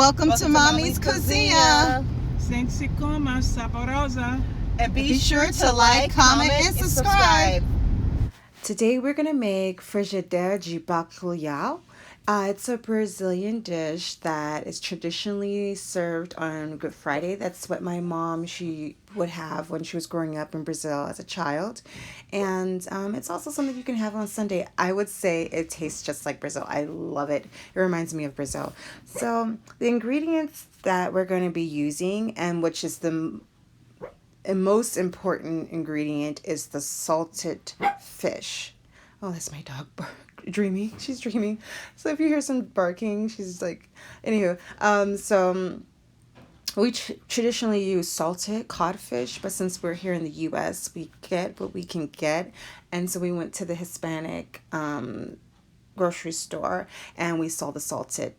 Welcome to Mommy's Cuisine. Sensi coma saborosa. And be sure to like, comment, and subscribe. Today we're going to make Frigideira De Bacalhau. It's a Brazilian dish that is traditionally served on Good Friday. That's what my mom, she would have when she was growing up in Brazil as a child. And it's also something you can have on Sunday. I would say it tastes just like Brazil. I love it. It reminds me of Brazil. So the ingredients that we're going to be using, and which is the most important ingredient, is the salted fish. Oh, that's my dog dreaming. She's dreaming. So if you hear some barking, she's like, anywho. We traditionally use salted codfish, but since we're here in the U.S., we get what we can get, and so we went to the Hispanic grocery store and we saw the salted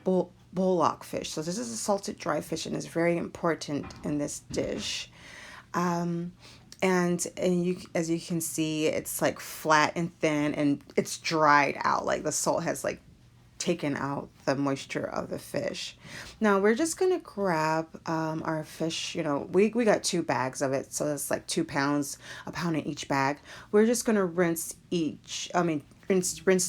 bullock fish. So this is a salted dry fish, and it's very important in this dish. And you, as you can see, it's like flat and thin, and it's dried out. Like the salt has like taken out the moisture of the fish. Now we're just gonna grab our fish. You know, we got 2 bags of it, so it's like 2 pounds, a pound in each bag. We're just gonna rinse the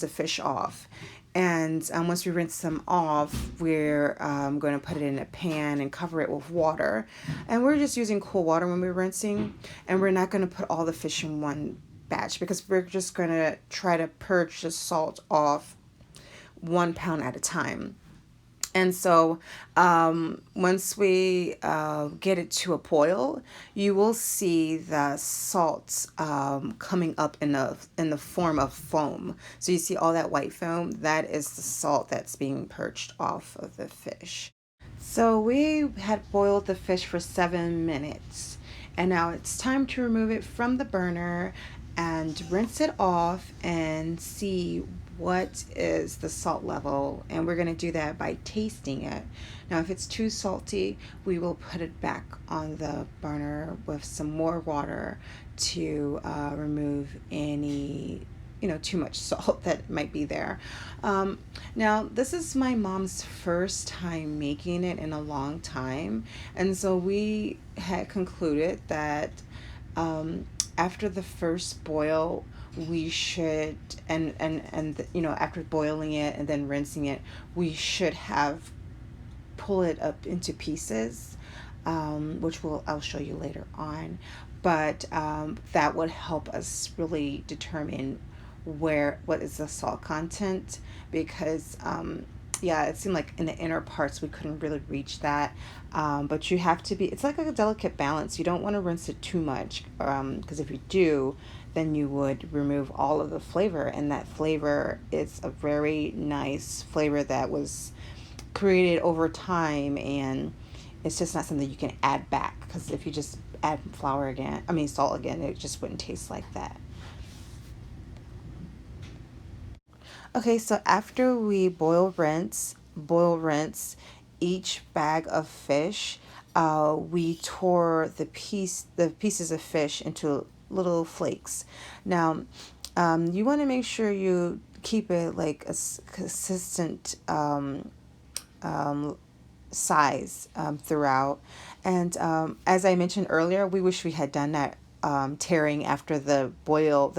fish off. And once we rinse them off, we're going to put it in a pan and cover it with water. And we're just using cool water when we're rinsing. And we're not going to put all the fish in one batch because we're just going to try to purge the salt off 1 pound at a time. And so once we get it to a boil, you will see the salt coming up in the form of foam. So you see all that white foam? That is the salt that's being purged off of the fish. So we had boiled the fish for 7 minutes. And now it's time to remove it from the burner and rinse it off and see what is the salt level, and we're going to do that by tasting it. Now if it's too salty, we will put it back on the burner with some more water to remove any too much salt that might be there. Now this is my mom's first time making it in a long time, and so we had concluded that after the first boil, we should after boiling it and then rinsing it, we should have pull it up into pieces, which I'll show you later on. But that would help us really determine what is the salt content, because it seemed like in the inner parts we couldn't really reach that. But you have to it's like a delicate balance. You don't want to rinse it too much, because if you do, then you would remove all of the flavor, and that flavor is a very nice flavor that was created over time, and it's just not something you can add back, because if you just add salt again, it just wouldn't taste like that. Okay, so after we boil rinse each bag of fish, we tore the pieces of fish into little flakes. Now, you want to make sure you keep it like a consistent size throughout. And as I mentioned earlier, we wish we had done that tearing after the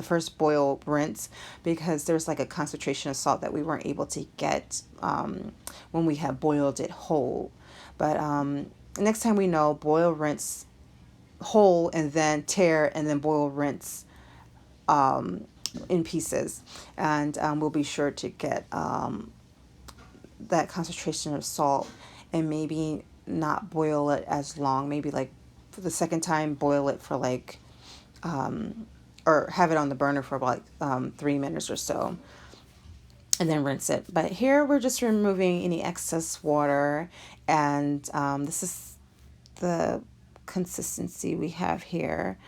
first boil rinse, because there's like a concentration of salt that we weren't able to get when we had boiled it whole. But next time we know, boil, rinse whole, and then tear, and then boil, rinse in pieces, and we'll be sure to get that concentration of salt, and maybe not boil it as long. Maybe like for the second time, boil it for like or have it on the burner for about 3 minutes or so, and then rinse it. But here we're just removing any excess water, and this is the consistency we have here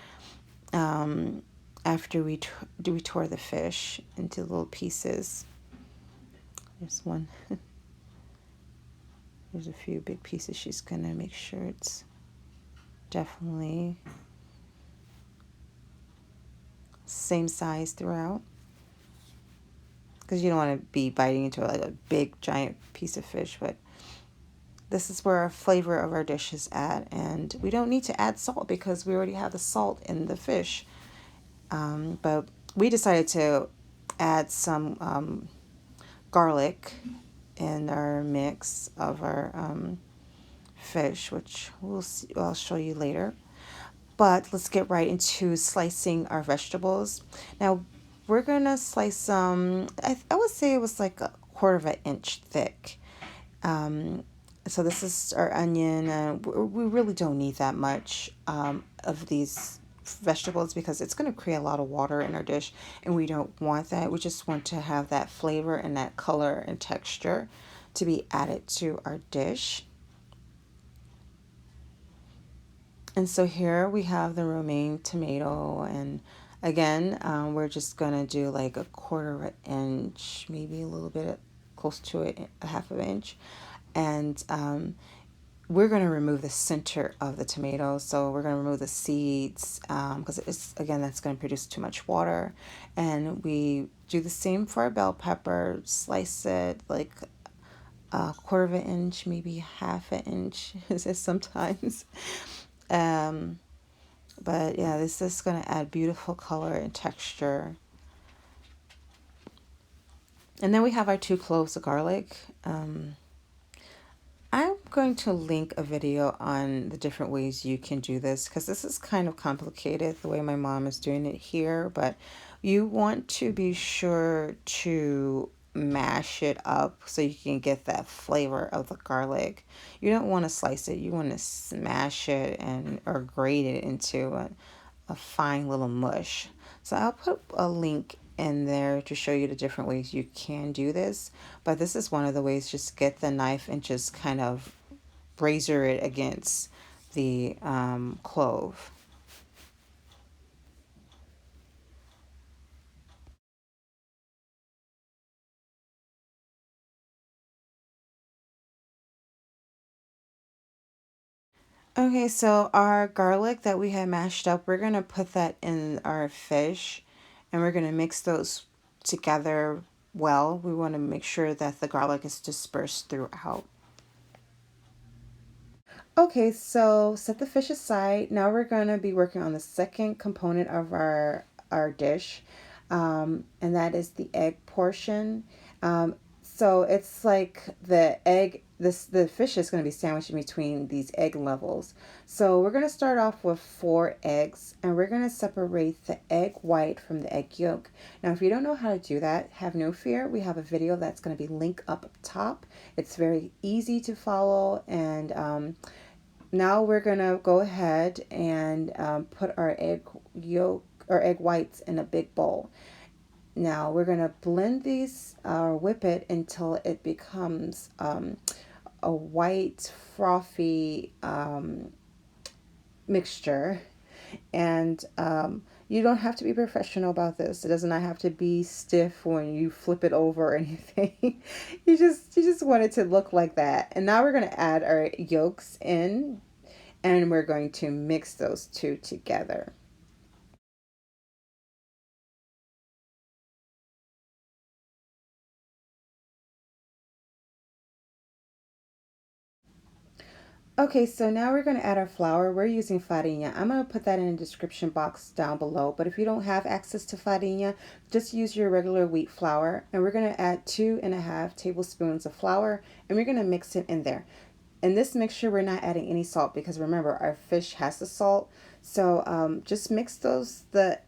after we tore the fish into little pieces. There's one. There's a few big pieces. She's gonna make sure it's definitely same size throughout, because you don't want to be biting into like a big giant piece of fish. But this is where our flavor of our dish is at, and we don't need to add salt because we already have the salt in the fish. But we decided to add some garlic in our mix of our fish, which we'll see, I'll show you later. But let's get right into slicing our vegetables. Now we're gonna slice some. I would say it was like a quarter of an inch thick. So this is our onion, and we really don't need that much of these vegetables because it's going to create a lot of water in our dish, and we don't want that. We just want to have that flavor and that color and texture to be added to our dish. And so here we have the romaine tomato, and again, we're just gonna do like a quarter of an inch, maybe a little bit close to it, a half of an inch, and we're going to remove the center of the tomato. So we're going to remove the seeds because it's, again, that's going to produce too much water. And we do the same for our bell pepper. Slice it like a quarter of an inch, maybe half an inch sometimes. But yeah, this is going to add beautiful color and texture. And then we have our 2 cloves of garlic. I'm going to link a video on the different ways you can do this because this is kind of complicated the way my mom is doing it here, but you want to be sure to mash it up so you can get that flavor of the garlic. You don't want to slice it, you want to smash it and or grate it into a fine little mush. So I'll put a link in there to show you the different ways you can do this. But this is one of the ways. Just get the knife and just kind of razor it against the clove. Okay, so our garlic that we had mashed up, we're going to put that in our fish and we're going to mix those together well. We want to make sure that the garlic is dispersed throughout. Okay, so set the fish aside. Now we're going to be working on the second component of our dish, and that is the egg portion. So it's like the egg. The fish is going to be sandwiched in between these egg levels. So we're going to start off with 4 eggs, and we're going to separate the egg white from the egg yolk. Now, if you don't know how to do that, have no fear. We have a video that's going to be linked up top. It's very easy to follow, and now we're gonna go ahead and put our egg yolk or egg whites in a big bowl. Now we're gonna blend these or whip it until it becomes a white frothy mixture. And you don't have to be professional about this. It does not have to be stiff when you flip it over or anything. You just want it to look like that. And now we're gonna add our yolks in, and we're going to mix those two together. Okay, so now we're going to add our flour. We're using Farinha. I'm going to put that in the description box down below. But if you don't have access to Farinha, just use your regular wheat flour. And we're going to add 2.5 tablespoons of flour, and we're going to mix it in there. In this mixture, we're not adding any salt because remember, our fish has the salt. So just mix the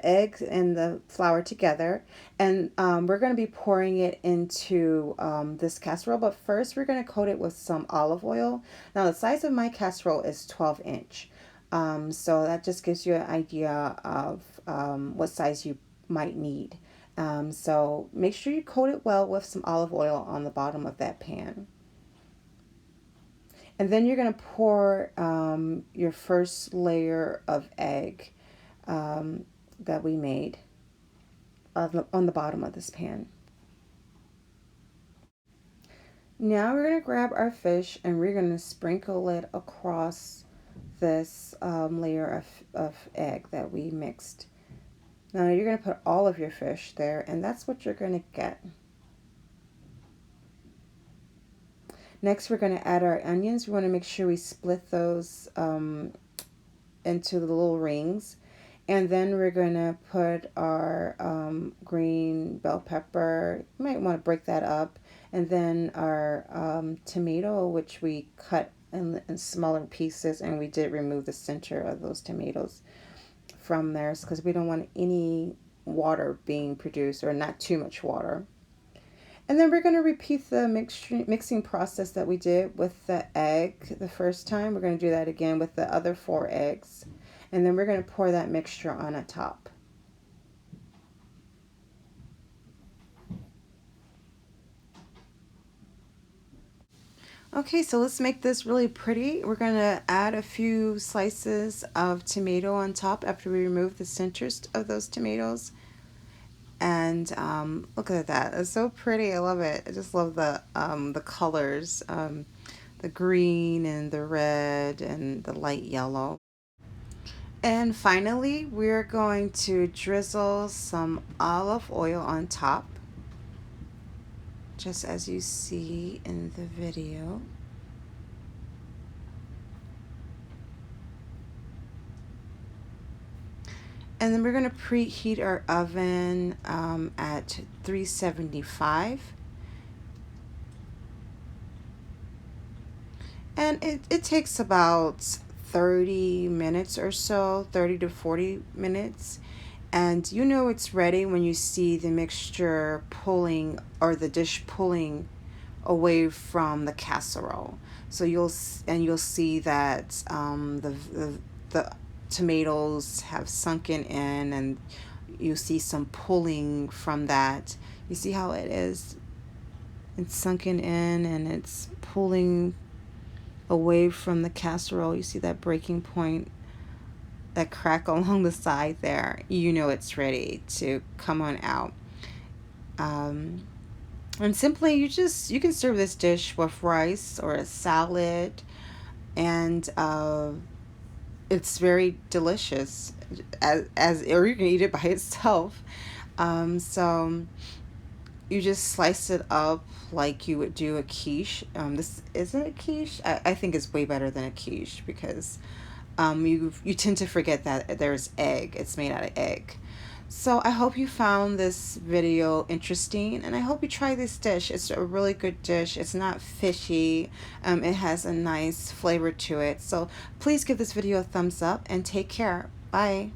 eggs and the flour together, and we're going to be pouring it into this casserole. But first we're going to coat it with some olive oil. Now the size of my casserole is 12-inch, so that just gives you an idea of what size you might need. So make sure you coat it well with some olive oil on the bottom of that pan. And then you're going to pour your first layer of egg that we made on the bottom of this pan. Now we're going to grab our fish and we're going to sprinkle it across this layer of egg that we mixed. Now you're going to put all of your fish there, and that's what you're going to get. Next, we're going to add our onions. We want to make sure we split those into the little rings. And then we're going to put our green bell pepper. You might want to break that up. And then our tomato, which we cut in smaller pieces. And we did remove the center of those tomatoes from there because we don't want any water being produced, or not too much water. And then we're going to repeat the mixing process that we did with the egg the first time. We're going to do that again with the other 4 eggs. And then we're going to pour that mixture on a top. Okay, so let's make this really pretty. We're going to add a few slices of tomato on top after we remove the centers of those tomatoes. And look at that. It's so pretty. I love it. I just love the colors, the green and the red and the light yellow. And finally, we're going to drizzle some olive oil on top, just as you see in the video. And then we're going to preheat our oven at 375. And it takes about 30 minutes or so, 30 to 40 minutes. And you know it's ready when you see the mixture pulling, or the dish pulling away from the casserole. So you'll see that the tomatoes have sunken in, and you see some pulling from that. You see how it is? It's sunken in and it's pulling away from the casserole. You see that breaking point, that crack along the side there. You know it's ready to come on out. And simply you can serve this dish with rice or a salad, and it's very delicious or you can eat it by itself. So you just slice it up like you would do a quiche. This isn't a quiche. I think it's way better than a quiche because you tend to forget that there's egg. It's made out of egg. So I hope you found this video interesting, and I hope you try this dish. It's a really good dish. It's not fishy. It has a nice flavor to it. So please give this video a thumbs up and take care. Bye.